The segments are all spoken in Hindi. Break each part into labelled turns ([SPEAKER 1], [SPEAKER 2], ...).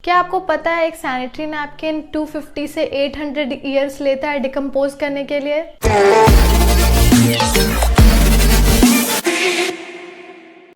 [SPEAKER 1] क्या आपको पता है एक सैनिटरी नैपकिन 250 से 800 ईयर्स लेता है डिकम्पोज करने के लिए?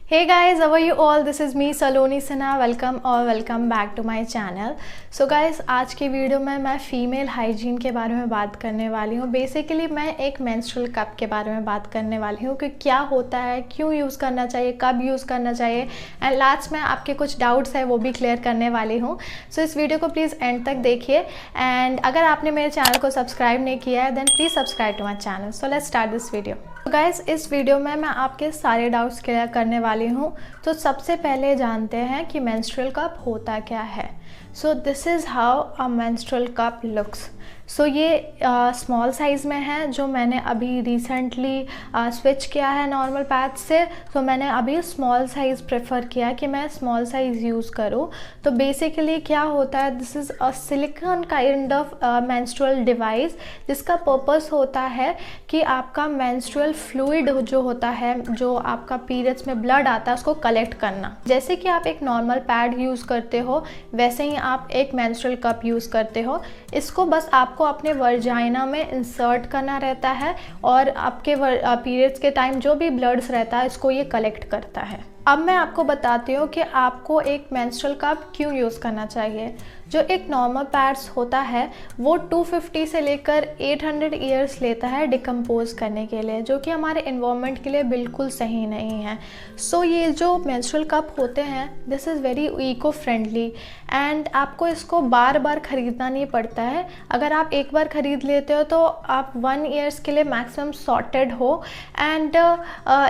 [SPEAKER 1] Hey guys, how are you all? This is me Saloni Sinha. Welcome back to my channel. So guys, आज की वीडियो में मैं फ़ीमेल हाइजीन के बारे में बात करने वाली हूँ. बेसिकली मैं एक मेंस्ट्रुअल कप के बारे में बात करने वाली हूँ कि क्या होता है, क्यों यूज़ करना चाहिए, कब यूज़ करना चाहिए, एंड लास्ट में आपके कुछ डाउट्स है वो भी क्लियर करने वाली हूँ. सो इस वीडियो को प्लीज़ एंड तक देखिए, एंड अगर आपने मेरे चैनल को सब्सक्राइब नहीं किया है then please subscribe to my channel. So let's start this video. तो गाइस, इस वीडियो में मैं आपके सारे डाउट्स क्लियर करने वाली हूँ. तो सबसे पहले जानते हैं कि मेंस्ट्रुअल कप होता क्या है. So this is how a menstrual cup looks. So ये स्मॉल साइज़ में है जो मैंने अभी रिसेंटली स्विच किया है नॉर्मल पैच से. तो मैंने अभी स्मॉल साइज़ प्रेफर किया कि मैं स्मॉल साइज़ यूज़ करूँ. तो बेसिकली क्या होता है, this is a silicon kind of menstrual device जिसका पर्पस होता है कि आपका मेंस्ट्रुअल फ्लूइड जो होता है, जो आपका पीरियड्स में ब्लड आता है, उसको कलेक्ट करना. जैसे कि आप एक नॉर्मल पैड यूज़ करते हो वैसे ही आप एक मेंस्ट्रुअल कप यूज़ करते हो. इसको बस आपको अपने वर्जाइना में इंसर्ट करना रहता है और आपके पीरियड्स के टाइम जो भी ब्लड्स रहता है इसको ये कलेक्ट करता है. अब मैं आपको बताती हूँ कि आपको एक मेंस्ट्रुअल कप क्यों यूज़ करना चाहिए. जो एक नॉर्मल पैड्स होता है वो 250 से लेकर 800 ईयर्स लेता है डिकम्पोज करने के लिए, जो कि हमारे इन्वायरमेंट के लिए बिल्कुल सही नहीं है. सो ये जो मेंस्ट्रुअल कप होते हैं this is very eco friendly, and आपको इसको बार बार ख़रीदना नहीं पड़ता है. अगर आप एक बार ख़रीद लेते हो तो आप 1 ईयर्स के लिए मैक्सिमम सॉर्टेड हो, एंड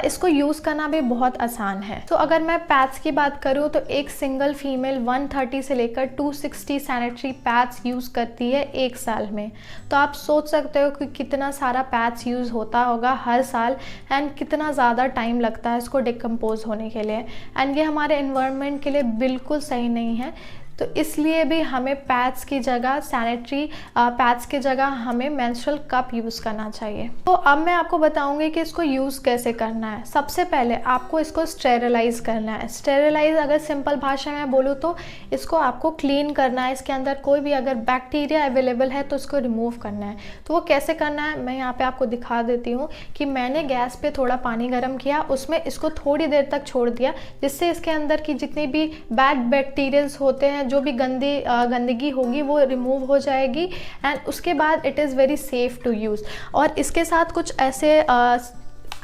[SPEAKER 1] इसको यूज़ करना भी बहुत आसान है. तो अगर मैं पैड्स की बात करूँ तो एक सिंगल फीमेल 130 से लेकर 260 सैनिटरी पैड्स यूज़ करती है एक साल में. तो आप सोच सकते हो कि कितना सारा पैड्स यूज़ होता होगा हर साल, एंड कितना ज़्यादा टाइम लगता है इसको डिकम्पोज होने के लिए. एंड ये हमारे एनवायरनमेंट के लिए बिल्कुल सही नहीं है. तो इसलिए भी हमें पैड्स की जगह, सैनिटरी पैड्स की जगह हमें मेंस्ट्रुअल कप यूज़ करना चाहिए. तो अब मैं आपको बताऊंगी कि इसको यूज़ कैसे करना है. सबसे पहले आपको इसको स्टेरिलाइज करना है. स्टेरिलाइज अगर सिंपल भाषा में बोलूँ तो इसको आपको क्लीन करना है. इसके अंदर कोई भी अगर बैक्टीरिया अवेलेबल है तो उसको रिमूव करना है. तो वो कैसे करना है मैं यहाँ पर आपको दिखा देती हूँ कि मैंने गैस पर थोड़ा पानी गर्म किया, उसमें इसको थोड़ी देर तक छोड़ दिया, जिससे इसके अंदर की जितनी भी बैड बैक्टीरियल्स होते हैं, जो भी गंदगी होगी वो रिमूव हो जाएगी, एंड उसके बाद it is very safe to use. और इसके साथ कुछ ऐसे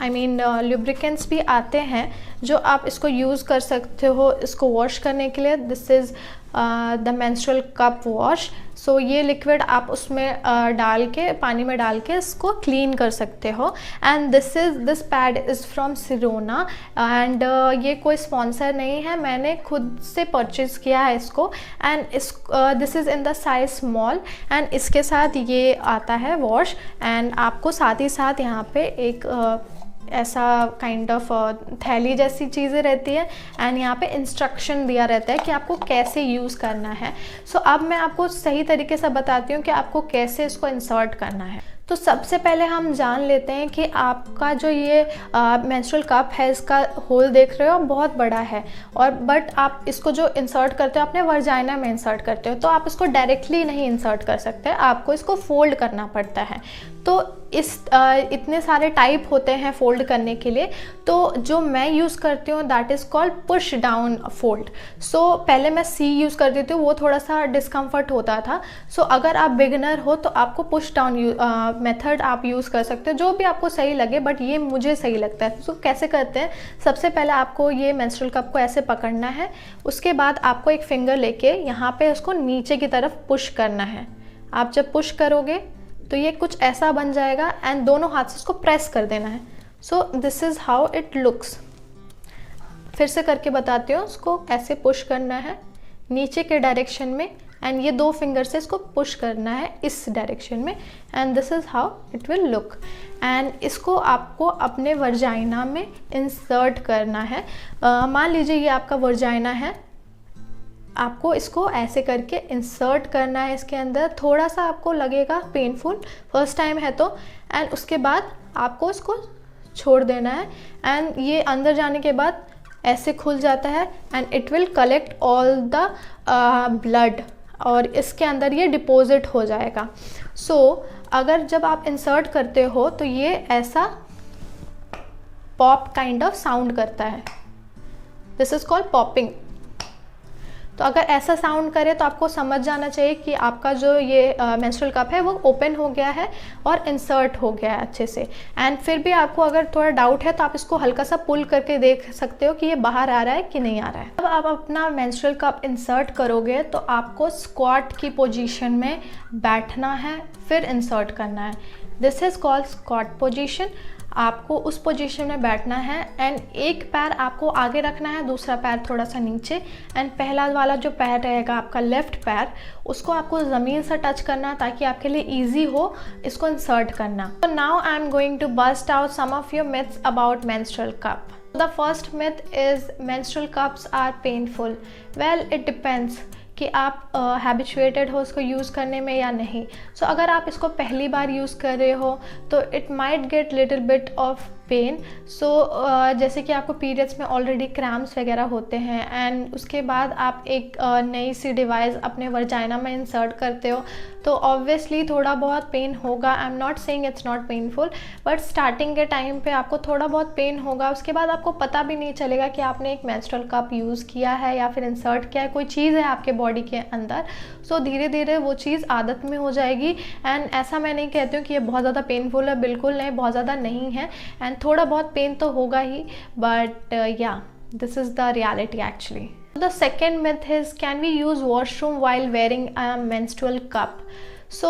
[SPEAKER 1] लुब्रिकेंट्स भी आते हैं जो आप इसको यूज़ कर सकते हो इसको वॉश करने के लिए. This is the menstrual cup wash. So ये लिक्विड आप उसमें डाल के, पानी में डाल के इसको क्लीन कर सकते हो. And this pad is from Sirona, and ये कोई स्पॉन्सर नहीं है, मैंने खुद से परचेज़ किया है इसको. And this is in the size small, and इसके साथ ये आता है वॉश. एंड आपको साथ ही साथ यहाँ पे एक ऐसा काइंड ऑफ थैली जैसी चीज़ें रहती है, एंड यहाँ पे इंस्ट्रक्शन दिया रहता है कि आपको कैसे यूज़ करना है. सो अब मैं आपको सही तरीके से बताती हूँ कि आपको कैसे इसको इंसर्ट करना है. तो सबसे पहले हम जान लेते हैं कि आपका जो ये मेंस्ट्रुअल कप है इसका होल देख रहे हो बहुत बड़ा है, और बट आप इसको जो इंसर्ट करते हो अपने वर्जाइना में इंसर्ट करते हो, तो आप इसको डायरेक्टली नहीं इंसर्ट कर सकते, आपको इसको फोल्ड करना पड़ता है. तो इतने सारे टाइप होते हैं फोल्ड करने के लिए. तो जो मैं यूज़ करती हूँ that is called push down fold. So पहले मैं सी यूज़ करती थी, वो थोड़ा सा डिस्कम्फर्ट होता था. सो अगर आप बिगिनर हो तो आपको पुश डाउन मेथड आप यूज़ कर सकते हो, जो भी आपको सही लगे, बट ये मुझे सही लगता है. सो कैसे करते हैं, सबसे पहले आपको ये मेंस्ट्रुअल कप को ऐसे पकड़ना है. उसके बाद आपको एक फिंगर लेके यहाँ पे उसको नीचे की तरफ पुश करना है. आप जब पुश करोगे तो ये कुछ ऐसा बन जाएगा, एंड दोनों हाथ से इसको प्रेस कर देना है. So this is how it looks. फिर से करके बताती हूँ. उसको ऐसे पुश करना है नीचे के डायरेक्शन में, एंड ये 2 फिंगर से इसको पुश करना है इस डायरेक्शन में, and this is how it will look. And इसको आपको अपने वर्जाइना में इंसर्ट करना है. मान लीजिए ये आपका वर्जाइना है, आपको इसको ऐसे करके इंसर्ट करना है इसके अंदर. थोड़ा सा आपको लगेगा पेनफुल फर्स्ट टाइम है तो, एंड उसके बाद आपको इसको छोड़ देना है. एंड ये अंदर जाने के बाद ऐसे खुल जाता है and it will collect all the blood और इसके अंदर ये डिपॉजिट हो जाएगा। सो अगर जब आप इंसर्ट करते हो तो ये ऐसा पॉप काइंड ऑफ साउंड करता है, दिस इज कॉल्ड पॉपिंग। तो अगर ऐसा साउंड करे तो आपको समझ जाना चाहिए कि आपका जो ये मेंस्ट्रुअल कप है वो ओपन हो गया है और इंसर्ट हो गया है अच्छे से। एंड फिर भी आपको अगर थोड़ा डाउट है तो आप इसको हल्का सा पुल करके देख सकते हो कि ये बाहर आ रहा है कि नहीं आ रहा है। जब आप अपना मेंस्ट्रुअल कप इंसर्ट करोगे तो आपको स्क्वाट की पोजीशन में बैठना है, फिर इंसर्ट करना है। This is called squat position. आपको उस पोजीशन में बैठना है एंड एक पैर आपको आगे रखना है, दूसरा पैर थोड़ा सा नीचे, एंड पहला वाला जो पैर रहेगा आपका लेफ्ट पैर, उसको आपको ज़मीन से टच करना ताकि आपके लिए इजी हो इसको इंसर्ट करना। तो now I am going to bust out some of your myths about menstrual cup. The first myth is menstrual cups are painful. Well it depends कि आप हैबिचुएटेड हो इसको यूज़ करने में या नहीं। सो अगर आप इसको पहली बार यूज़ कर रहे हो तो it might get little bit of pain. So जैसे कि आपको पीरियड्स में ऑलरेडी क्रैम्प्स वगैरह होते हैं एंड उसके बाद आप एक नई सी डिवाइस अपने वर्जाइना में इंसर्ट करते हो तो ऑब्वियसली थोड़ा बहुत पेन होगा। I am not saying it's not painful, but starting के टाइम पे आपको थोड़ा बहुत पेन होगा। उसके बाद आपको पता भी नहीं चलेगा कि आपने एक मेंस्ट्रुअल कप यूज़ किया है या फिर इंसर्ट किया है, कोई चीज़ है आपके बॉडी के अंदर। सो धीरे धीरे वो चीज़ आदत में हो जाएगी। एंड ऐसा मैं नहीं कहती हूँ कि ये बहुत ज़्यादा पेनफुल है, बिल्कुल नहीं, बहुत ज़्यादा नहीं है। एंड थोड़ा बहुत पेन तो होगा ही, बट या this is the reality actually. The second myth is, can we use washroom while wearing a menstrual cup? So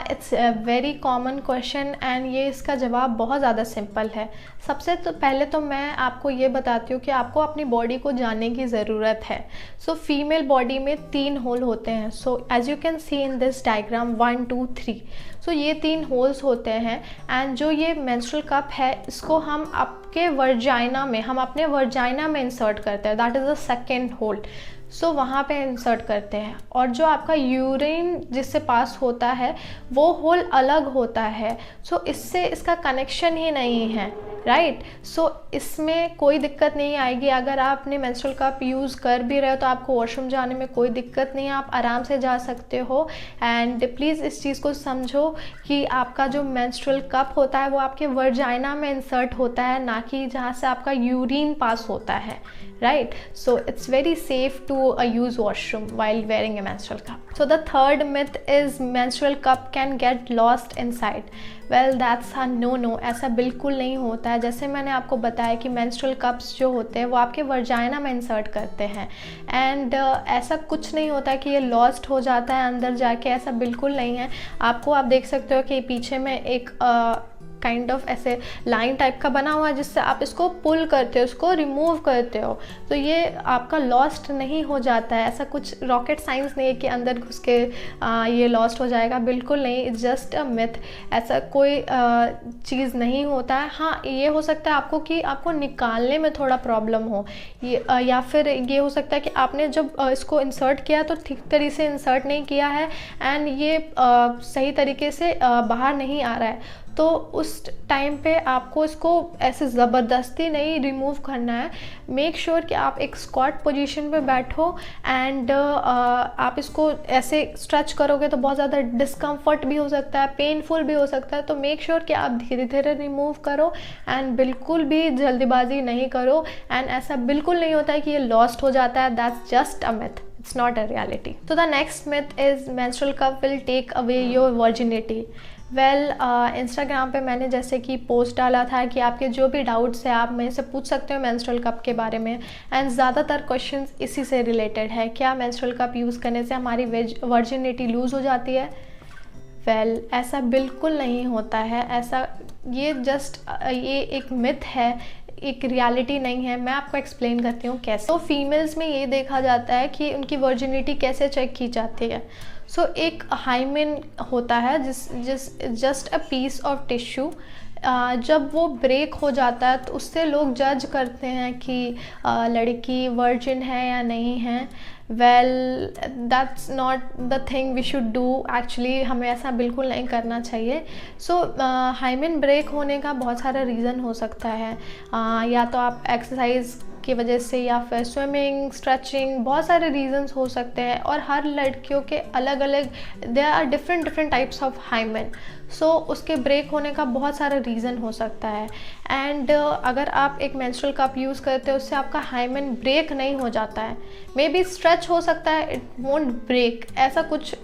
[SPEAKER 1] it's a very common question and ये इसका जवाब बहुत ज़्यादा सिंपल है। सबसे तो पहले तो मैं आपको ये बताती हूँ कि आपको अपनी बॉडी को जानने की ज़रूरत है। सो फीमेल बॉडी में 3 होल होते हैं। So as you can see in this diagram 1 2 3। So ये 3 होल्स होते हैं एंड जो ये मेंस्ट्रुअल कप है इसको हम आपके वर्जाइना में, हम अपने वर्जाइना में इंसर्ट करते हैं, that is the second hole. So वहाँ पे इंसर्ट करते हैं। और जो आपका यूरिन जिससे पास होता है वो होल अलग होता है। सो इससे इसका कनेक्शन ही नहीं है, राइट। सो इसमें कोई दिक्कत नहीं आएगी। अगर आप अपने मेंस्ट्रुअल कप यूज़ कर भी रहे हो तो आपको वॉशरूम जाने में कोई दिक्कत नहीं है, आप आराम से जा सकते हो। एंड प्लीज़ इस चीज़ को समझो कि आपका जो मेंस्ट्रुअल कप होता है वो आपके वर्जाइना में इंसर्ट होता है, ना कि जहाँ से आपका यूरिन पास होता है, right? So it's very safe to use washroom while wearing a menstrual cup. So the third myth is menstrual cup can get lost inside. Well, that's a no. ऐसा बिल्कुल नहीं होता है। जैसे मैंने आपको बताया कि menstrual cups जो होते हैं वो आपके वर्जाइना में इंसर्ट करते हैं एंड ऐसा कुछ नहीं होता कि ये लॉस्ट हो जाता है अंदर जाके, ऐसा बिल्कुल नहीं है। आपको आप देख सकते हो कि पीछे में एक काइंड ऑफ ऐसे लाइन टाइप का बना हुआ है जिससे आप इसको पुल करते हो, उसको रिमूव करते हो, तो ये आपका लॉस्ट नहीं हो जाता है। ऐसा कुछ रॉकेट साइंस नहीं है कि अंदर घुस के ये लॉस्ट हो जाएगा, बिल्कुल नहीं, इट्स जस्ट अ मिथ। ऐसा कोई चीज़ नहीं होता है। हाँ, ये हो सकता है आपको कि आपको निकालने में थोड़ा प्रॉब्लम हो, ये या फिर ये हो सकता है कि आपने जब इसको इंसर्ट किया तो ठीक तरीके से इंसर्ट नहीं किया है एंड ये सही तरीके से बाहर नहीं आ रहा है, तो उस टाइम पे आपको इसको ऐसे ज़बरदस्ती नहीं रिमूव करना है। मेक श्योर कि आप एक स्क्वाट पोजीशन पे बैठो एंड आप इसको ऐसे स्ट्रेच करोगे तो बहुत ज़्यादा डिस्कम्फर्ट भी हो सकता है, पेनफुल भी हो सकता है। तो मेक श्योर कि आप धीरे धीरे रिमूव करो एंड बिल्कुल भी जल्दीबाजी नहीं करो। एंड ऐसा बिल्कुल नहीं होता है कि ये लॉस्ट हो जाता है, that's just a myth, it's not a reality. So the next myth is menstrual cup will take away your virginity. Well Instagram पे मैंने जैसे कि पोस्ट डाला था कि आपके जो भी डाउट्स है आप मेरे से पूछ सकते हो मेंस्ट्रुअल कप के बारे में एंड ज़्यादातर क्वेश्चंस इसी से रिलेटेड है। क्या मेंस्ट्रुअल कप यूज़ करने से हमारी वर्जिनिटी लूज़ हो जाती है? वेल ऐसा बिल्कुल नहीं होता है। ऐसा ये जस्ट ये एक मिथ है, एक रियलिटी नहीं है। मैं आपको एक्सप्लेन करती हूँ कैसे। तो फीमेल्स में ये देखा जाता है कि उनकी वर्जिनिटी कैसे चेक की जाती है। सो एक हाइमेन होता है just a piece of tissue, जब वो ब्रेक हो जाता है तो उससे लोग जज करते हैं कि लड़की वर्जिन है या नहीं है। Well that's not the thing we should do actually, हमें ऐसा बिल्कुल नहीं करना चाहिए। सो हाइमेन ब्रेक होने का बहुत सारा रीज़न हो सकता है। या तो आप एक्सरसाइज की वजह से, या फिर स्विमिंग, स्ट्रेचिंग, बहुत सारे रीजंस हो सकते हैं। और हर लड़कियों के अलग अलग, there are different types of hymen. So उसके ब्रेक होने का बहुत सारा रीज़न हो सकता है। एंड अगर आप एक मेंस्ट्रुअल कप यूज़ करते हो, उससे आपका हाइमेन ब्रेक नहीं हो जाता है। मे बी स्ट्रेच हो सकता है, इट वोंट ब्रेक, ऐसा कुछ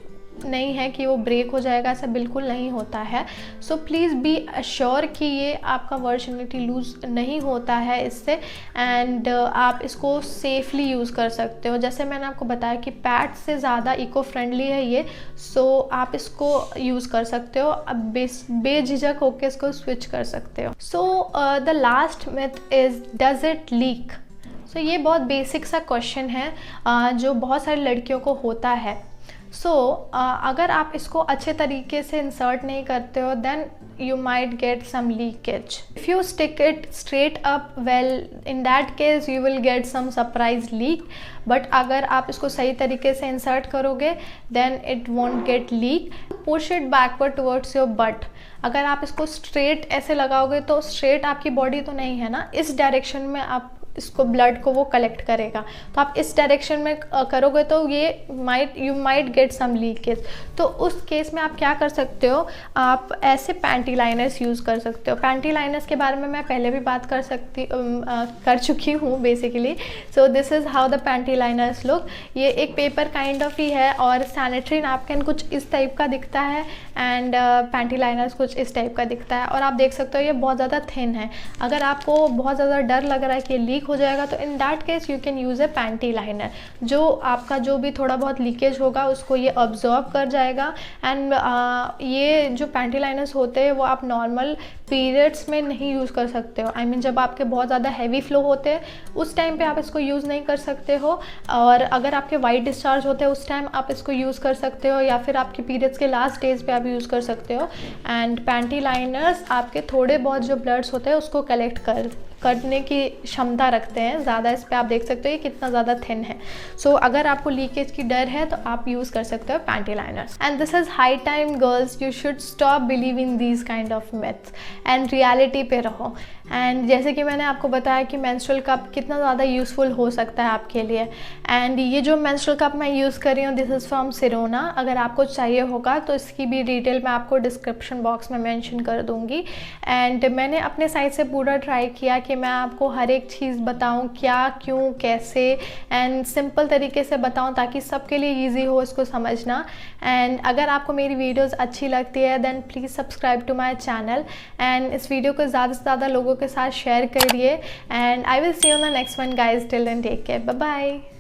[SPEAKER 1] नहीं है कि वो ब्रेक हो जाएगा, ऐसा बिल्कुल नहीं होता है। सो प्लीज़ बी अश्योर कि ये आपका वर्जिनिटी लूज़ नहीं होता है इससे। एंड आप इसको सेफली यूज़ कर सकते हो। जैसे मैंने आपको बताया कि पैड से ज़्यादा इको फ्रेंडली है ये, सो आप इसको यूज़ कर सकते हो। अब बेझिझक होकर इसको स्विच कर सकते हो। So the last myth is, does it leak? So ये बहुत बेसिक सा क्वेश्चन है जो बहुत सारी लड़कियों को होता है। सो अगर आप इसको अच्छे तरीके से इंसर्ट नहीं करते हो, then you might get some leakage. If you stick it straight up, well, in that case you will get some surprise leak. But अगर आप इसको सही तरीके से इंसर्ट करोगे, then it won't get leak. Push it backward towards your butt. अगर आप इसको स्ट्रेट ऐसे लगाओगे तो स्ट्रेट आपकी बॉडी तो नहीं है ना, इस डायरेक्शन में आप इसको ब्लड को वो कलेक्ट करेगा। तो आप इस डायरेक्शन में करोगे तो ये you might get some leakage. तो उस केस में आप क्या कर सकते हो, आप ऐसे पैंटी लाइनर्स यूज़ कर सकते हो। पैंटी लाइनर्स के बारे में मैं पहले भी बात कर चुकी हूँ basically. So this is how the panty liners look. ये एक पेपर काइंड ऑफ ही है, और सैनिटरी नैपकिन कुछ इस टाइप का दिखता है, एंड पैंटी लाइनर्स कुछ इस टाइप का दिखता है। और आप देख सकते हो ये बहुत ज़्यादा थिन है। अगर आपको बहुत ज़्यादा डर लग रहा है कि लीक हो जाएगा, तो in that case you can use A panty liner, जो आपका जो भी थोड़ा बहुत लीकेज होगा उसको ये ऑब्जॉर्ब कर जाएगा। एंड ये जो पैंटी लाइनर्स होते हैं वो आप नॉर्मल पीरियड्स में नहीं यूज़ कर सकते हो। आई मीन जब आपके बहुत ज़्यादा हैवी फ्लो होते हैं उस टाइम पे आप इसको यूज़ नहीं कर सकते हो। और अगर आपके वाइट डिस्चार्ज होते हैं उस टाइम आप इसको यूज़ कर सकते हो, या फिर आपके पीरियड्स के लास्ट डेज पे आप यूज़ कर सकते हो। एंड पैंटी लाइनर्स आपके थोड़े बहुत जो ब्लड्स होते हैं उसको कलेक्ट करने की क्षमता रखते हैं ज़्यादा। इस पर आप देख सकते हो ये कितना ज़्यादा थिन है। सो अगर आपको लीकेज की डर है तो आप यूज़ कर सकते हो panty liners. And this is high time girls, you should stop believing these kind of myths and reality पे रहो। एंड जैसे कि मैंने आपको बताया कि मेंस्ट्रुअल कप कितना ज़्यादा यूज़फुल हो सकता है आपके लिए। एंड ये जो मेंस्ट्रुअल कप मैं यूज़ कर रही हूँ, दिस इज़ फ्रॉम सिरोना। अगर आपको चाहिए होगा तो इसकी भी डिटेल मैं आपको डिस्क्रिप्शन बॉक्स में मेंशन कर दूँगी। एंड मैंने अपने साइड से पूरा ट्राई किया कि मैं आपको हर एक चीज़ बताऊँ, क्या, क्यों, कैसे, एंड सिंपल तरीके से बताऊँ ताकि सबके लिए ईजी हो इसको समझना। एंड अगर आपको मेरी वीडियोज़ अच्छी लगती है then please subscribe to my channel, and इस वीडियो को ज़्यादा से ज़्यादा लोगों के साथ शेयर करिए। And I will see you on the next one guys, till then take care, bye bye.